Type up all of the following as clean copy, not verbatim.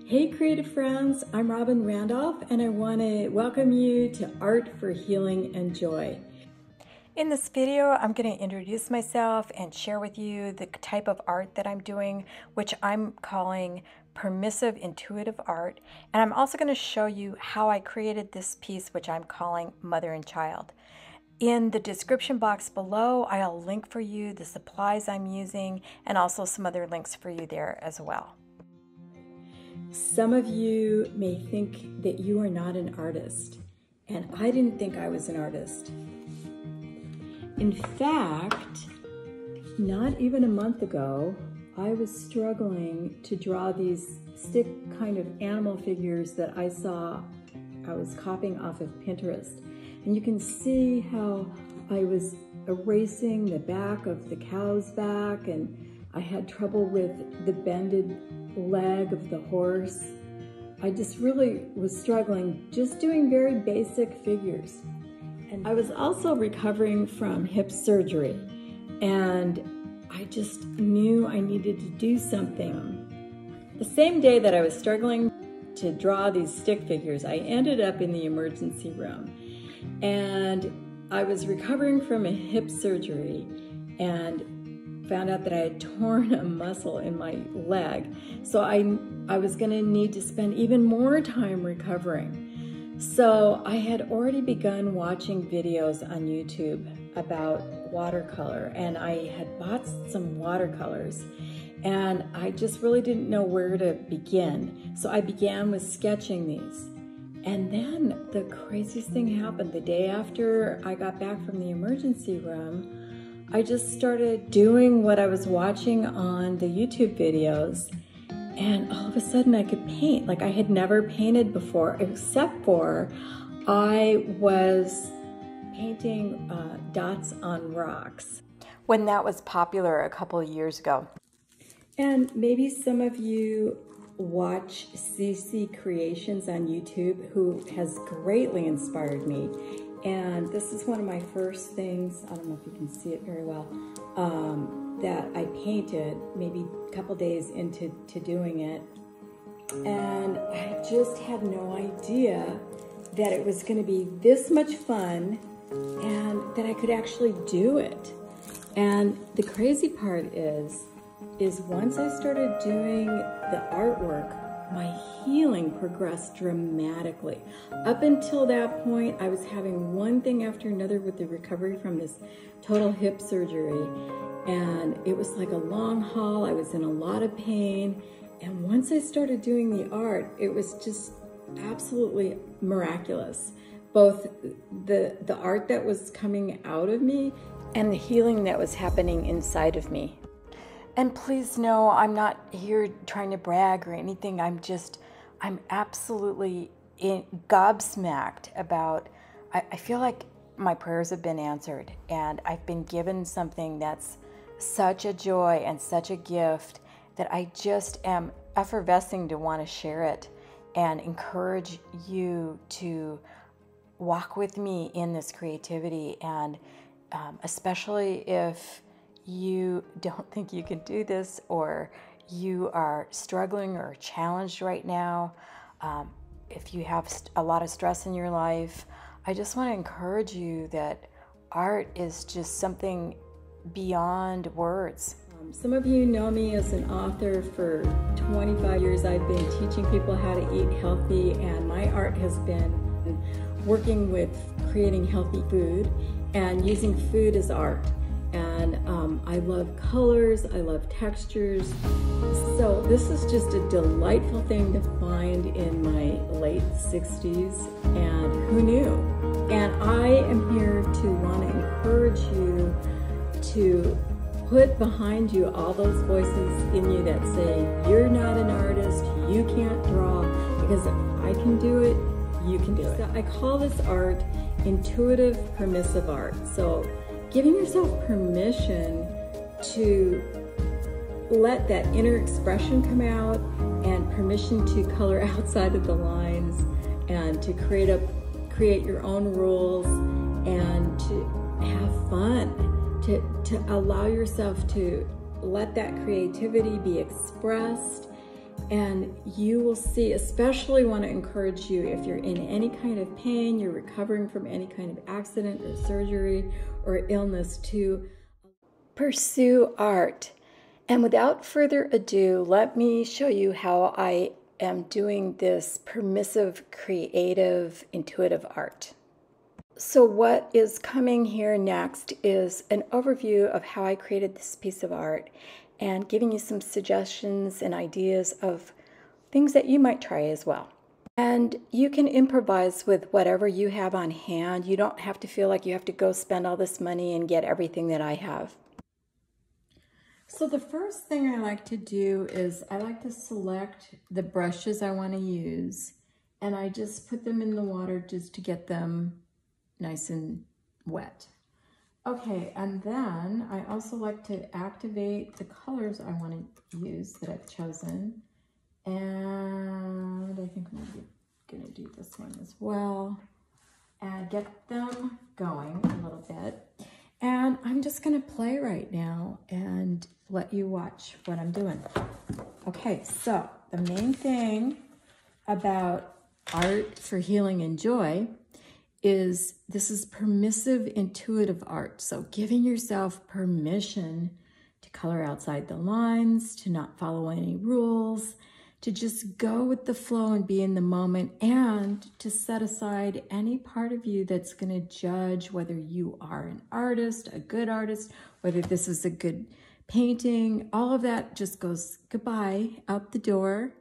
Hey creative friends, I'm Robyn Randolph and I want to welcome you to Art for Healing and Joy. In this video, I'm going to introduce myself and share with you the type of art that I'm doing, which I'm calling permissive intuitive art. And I'm also going to show you how I created this piece, which I'm calling Mother and Child. In the description box below, I'll link for you the supplies I'm using and also some other links for you there as well. Some of you may think that you are not an artist, and I didn't think I was an artist. In fact, not even a month ago, I was struggling to draw these stick kind of animal figures that I saw I was copying off of Pinterest. And you can see how I was erasing the back of the cow's back, and I had trouble with the bended leg of the horse. I just really was struggling just doing very basic figures. And I was also recovering from hip surgery, and I just knew I needed to do something. The same day that I was struggling to draw these stick figures, I ended up in the emergency room, and I was recovering from a hip surgery and found out that I had torn a muscle in my leg. So I was gonna need to spend even more time recovering. So I had already begun watching videos on YouTube about watercolor, and I had bought some watercolors, and I just really didn't know where to begin. So I began with sketching these. And then the craziest thing happened. The day after I got back from the emergency room, I just started doing what I was watching on the YouTube videos, and all of a sudden I could paint like I had never painted before, except for I was painting dots on rocks when that was popular a couple of years ago. And maybe some of you watch CC Creations on YouTube, who has greatly inspired me. And this is one of my first things, I don't know if you can see it very well, that I painted maybe a couple days into doing it. And I just had no idea that it was going to be this much fun and that I could actually do it. And the crazy part is once I started doing the artwork, my healing progressed dramatically. Up until that point, I was having one thing after another with the recovery from this total hip surgery. And it was like a long haul. I was in a lot of pain. And once I started doing the art, it was just absolutely miraculous. Both the art that was coming out of me and the healing that was happening inside of me. And please know, I'm not here trying to brag or anything. I'm absolutely gobsmacked about, I feel like my prayers have been answered, and I've been given something that's such a joy and such a gift that I just am effervescing to want to share it and encourage you to walk with me in this creativity. And especially if you don't think you can do this, or you are struggling or challenged right now, if you have a lot of stress in your life, I just want to encourage you that art is just something beyond words. Some of you know me as an author. For 25 years I've been teaching people how to eat healthy, and my art has been working with creating healthy food and using food as art. And I love colors, I love textures. So this is just a delightful thing to find in my late 60s, and who knew? And I am here to want to encourage you to put behind you all those voices in you that say, you're not an artist, you can't draw, because if I can do it, you can do it. So I call this art intuitive permissive art. So giving yourself permission to let that inner expression come out, and permission to color outside of the lines, and to create your own rules, and to have fun, to allow yourself to let that creativity be expressed, and you will see, especially want to encourage you if you're in any kind of pain, you're recovering from any kind of accident or surgery or illness, to pursue art. And without further ado, let me show you how I am doing this permissive, creative, intuitive art. So what is coming here next is an overview of how I created this piece of art and giving you some suggestions and ideas of things that you might try as well. And you can improvise with whatever you have on hand. You don't have to feel like you have to go spend all this money and get everything that I have. So the first thing I like to do is I like to select the brushes I want to use, and I just put them in the water just to get them nice and wet. Okay, and then I also like to activate the colors I want to use that I've chosen. And I think I'm gonna do this one as well and get them going a little bit. And I'm just gonna play right now and let you watch what I'm doing. Okay, so the main thing about art for healing and joy is this is permissive, intuitive art. So giving yourself permission to color outside the lines, to not follow any rules, to just go with the flow and be in the moment, and to set aside any part of you that's going to judge whether you are an artist, a good artist, whether this is a good painting. All of that just goes goodbye, out the door.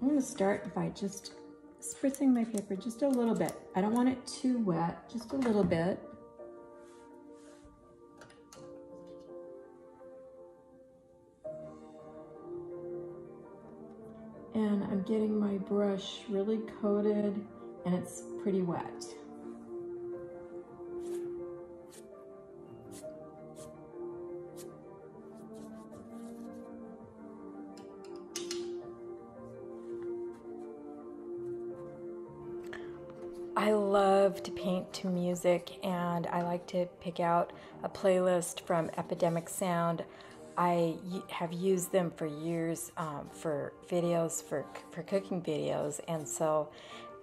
I'm going to start by just spritzing my paper just a little bit. I don't want it too wet, just a little bit. And I'm getting my brush really coated and it's pretty wet. I love to paint to music, and I like to pick out a playlist from Epidemic Sound. I have used them for years for videos, for cooking videos, and so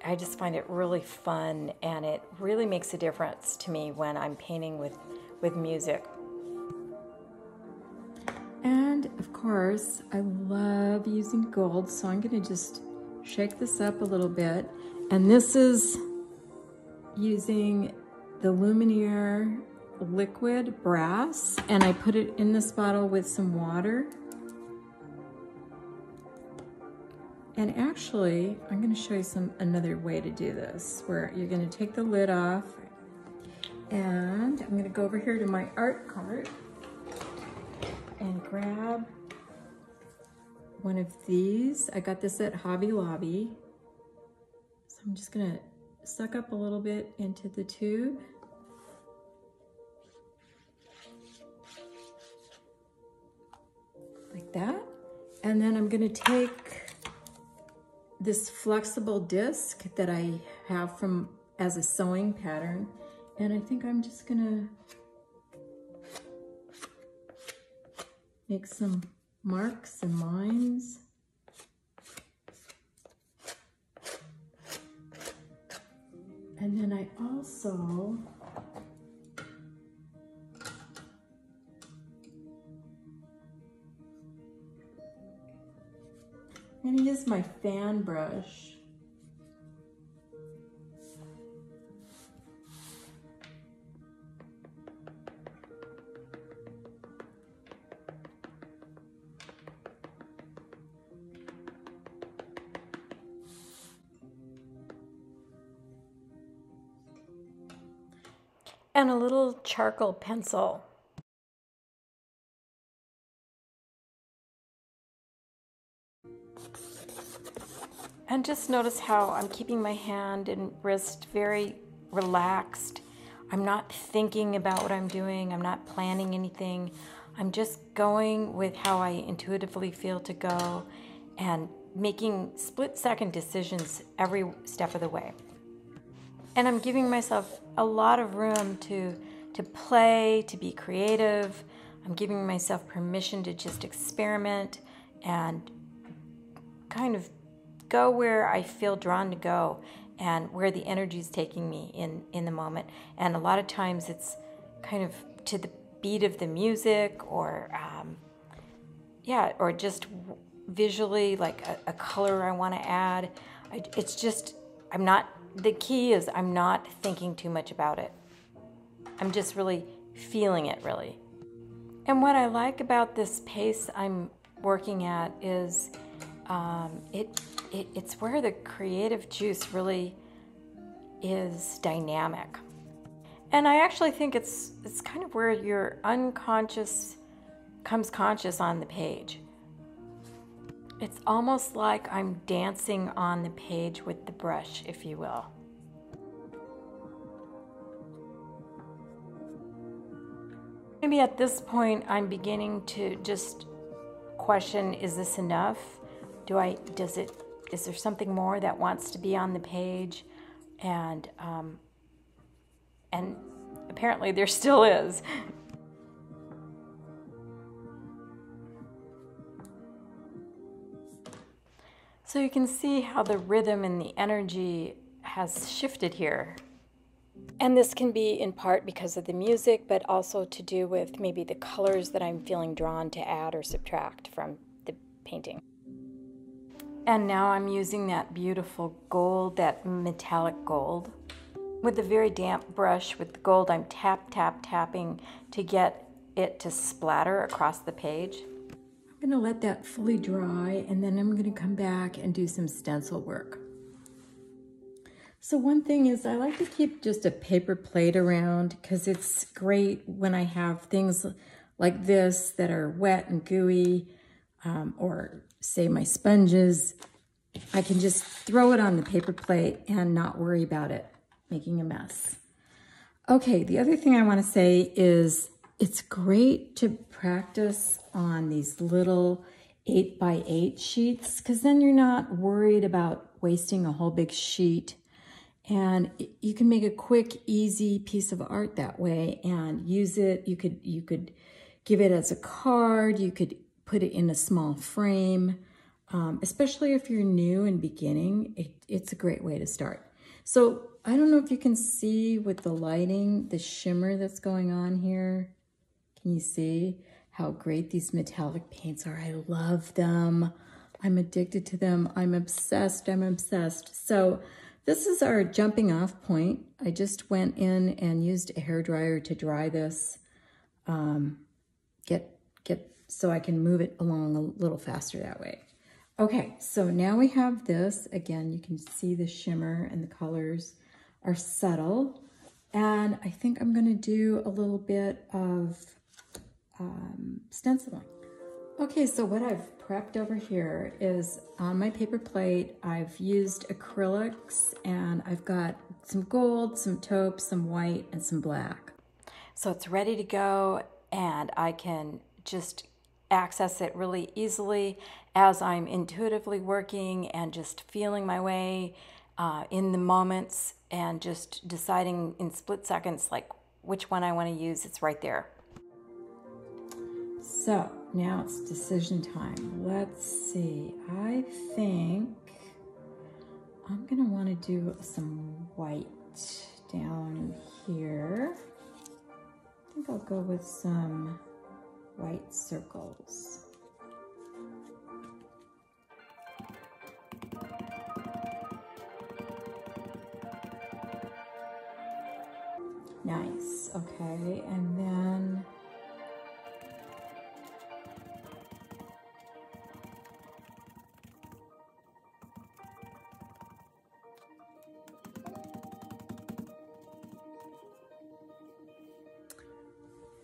I just find it really fun, and it really makes a difference to me when I'm painting with music. And of course, I love using gold, so I'm going to just shake this up a little bit. And this is using the Luminaire liquid brass, and I put it in this bottle with some water. And actually, I'm going to show you another way to do this, where you're going to take the lid off, and I'm going to go over here to my art cart and grab one of these. I got this at Hobby Lobby. So I'm just going to suck up a little bit into the tube. Like that. And then I'm going to take this flexible disc that I have as a sewing pattern, and I think I'm just going to make some marks and lines. And then I also I'm going to use my fan brush. And a little charcoal pencil. And just notice how I'm keeping my hand and wrist very relaxed. I'm not thinking about what I'm doing. I'm not planning anything. I'm just going with how I intuitively feel to go and making split-second decisions every step of the way. And I'm giving myself a lot of room to play, to be creative. I'm giving myself permission to just experiment and kind of go where I feel drawn to go and where the energy is taking me in the moment. And a lot of times it's kind of to the beat of the music, or yeah, or just visually, like a color I want to add. It's just, the key is I'm not thinking too much about it. I'm just really feeling it, really. And what I like about this pace I'm working at is it's where the creative juice really is dynamic. And I actually think it's kind of where your unconscious comes conscious on the page. It's almost like I'm dancing on the page with the brush, if you will. Maybe at this point I'm beginning to just question, is this enough? Is there something more that wants to be on the page? And apparently there still is. So you can see how the rhythm and the energy has shifted here. And this can be in part because of the music, but also to do with maybe the colors that I'm feeling drawn to add or subtract from the painting. And now I'm using that beautiful gold, that metallic gold. With a very damp brush with the gold, I'm tapping to get it to splatter across the page. I'm going to let that fully dry, and then I'm going to come back and do some stencil work. So one thing is I like to keep just a paper plate around, because it's great when I have things like this that are wet and gooey, or say my sponges. I can just throw it on the paper plate and not worry about it making a mess. Okay, the other thing I want to say is it's great to practice on these little 8x8 sheets, because then you're not worried about wasting a whole big sheet. And you can make a quick, easy piece of art that way and use it. You could give it as a card. You could put it in a small frame. Especially if you're new and beginning, it's a great way to start. So I don't know if you can see with the lighting, the shimmer that's going on here. Can you see how great these metallic paints are? I love them. I'm addicted to them. I'm obsessed. So this is our jumping off point. I just went in and used a hairdryer to dry this, so I can move it along a little faster that way. Okay, so now we have this. Again, you can see the shimmer and the colors are subtle. And I think I'm gonna do a little bit of stenciling. Okay, so what I've prepped over here is on my paper plate, I've used acrylics, and I've got some gold, some taupe, some white, and some black. So it's ready to go, and I can just access it really easily as I'm intuitively working and just feeling my way in the moments and just deciding in split seconds like which one I want to use. It's right there. So now it's decision time. Let's see. I think I'm going to want to do some white down here. I think I'll go with some white circles. Nice. Okay, and then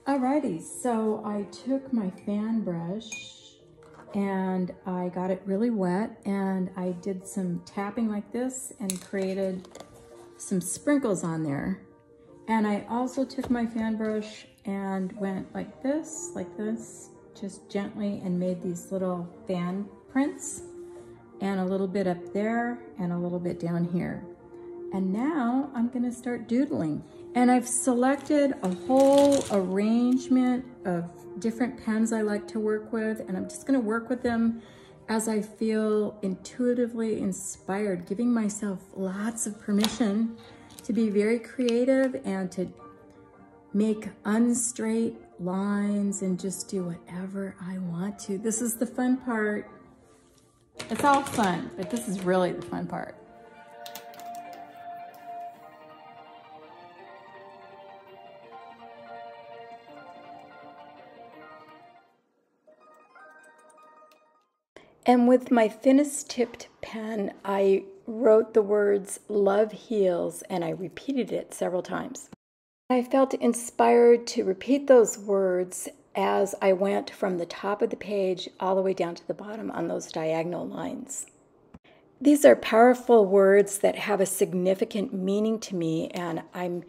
alrighty, so I took my fan brush and I got it really wet, and I did some tapping like this and created some sprinkles on there. And I also took my fan brush and went like this, just gently, and made these little fan prints, and a little bit up there and a little bit down here. And now I'm gonna start doodling. And I've selected a whole arrangement of different pens I like to work with, and I'm just gonna work with them as I feel intuitively inspired, giving myself lots of permission to be very creative and to make unstraight lines and just do whatever I want to. This is the fun part. It's all fun, but this is really the fun part. And with my thinnest tipped pen, I wrote the words "love heals," and I repeated it several times. I felt inspired to repeat those words as I went from the top of the page all the way down to the bottom on those diagonal lines. These are powerful words that have a significant meaning to me, and I'm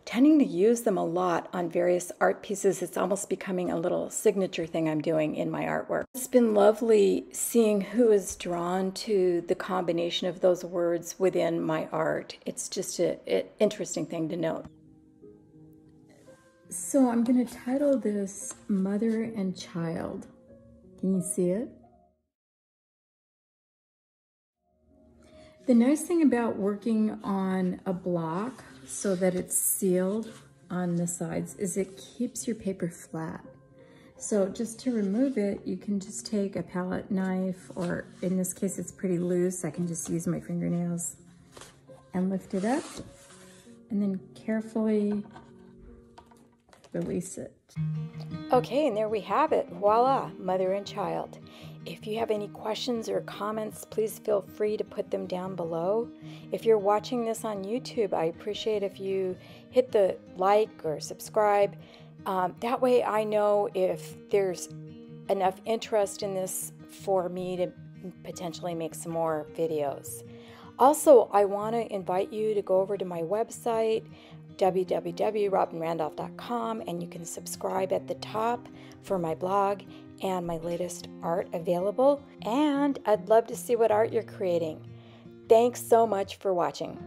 tending to use them a lot on various art pieces. It's almost becoming a little signature thing I'm doing in my artwork. It's been lovely seeing who is drawn to the combination of those words within my art. It's just an interesting thing to note. So I'm going to title this Mother and Child. Can you see it? The nice thing about working on a block so that it's sealed on the sides is it keeps your paper flat. So just to remove it, you can just take a palette knife, or in this case it's pretty loose, I can just use my fingernails and lift it up and then carefully release it. Okay, and there we have it. Voila, Mother and Child. If you have any questions or comments, please feel free to put them down below. If you're watching this on YouTube, I appreciate if you hit the like or subscribe. That way I know if there's enough interest in this for me to potentially make some more videos. Also, I want to invite you to go over to my website, www.robynrandolph.com, and you can subscribe at the top for my blog and my latest art available. And I'd love to see what art you're creating. Thanks so much for watching.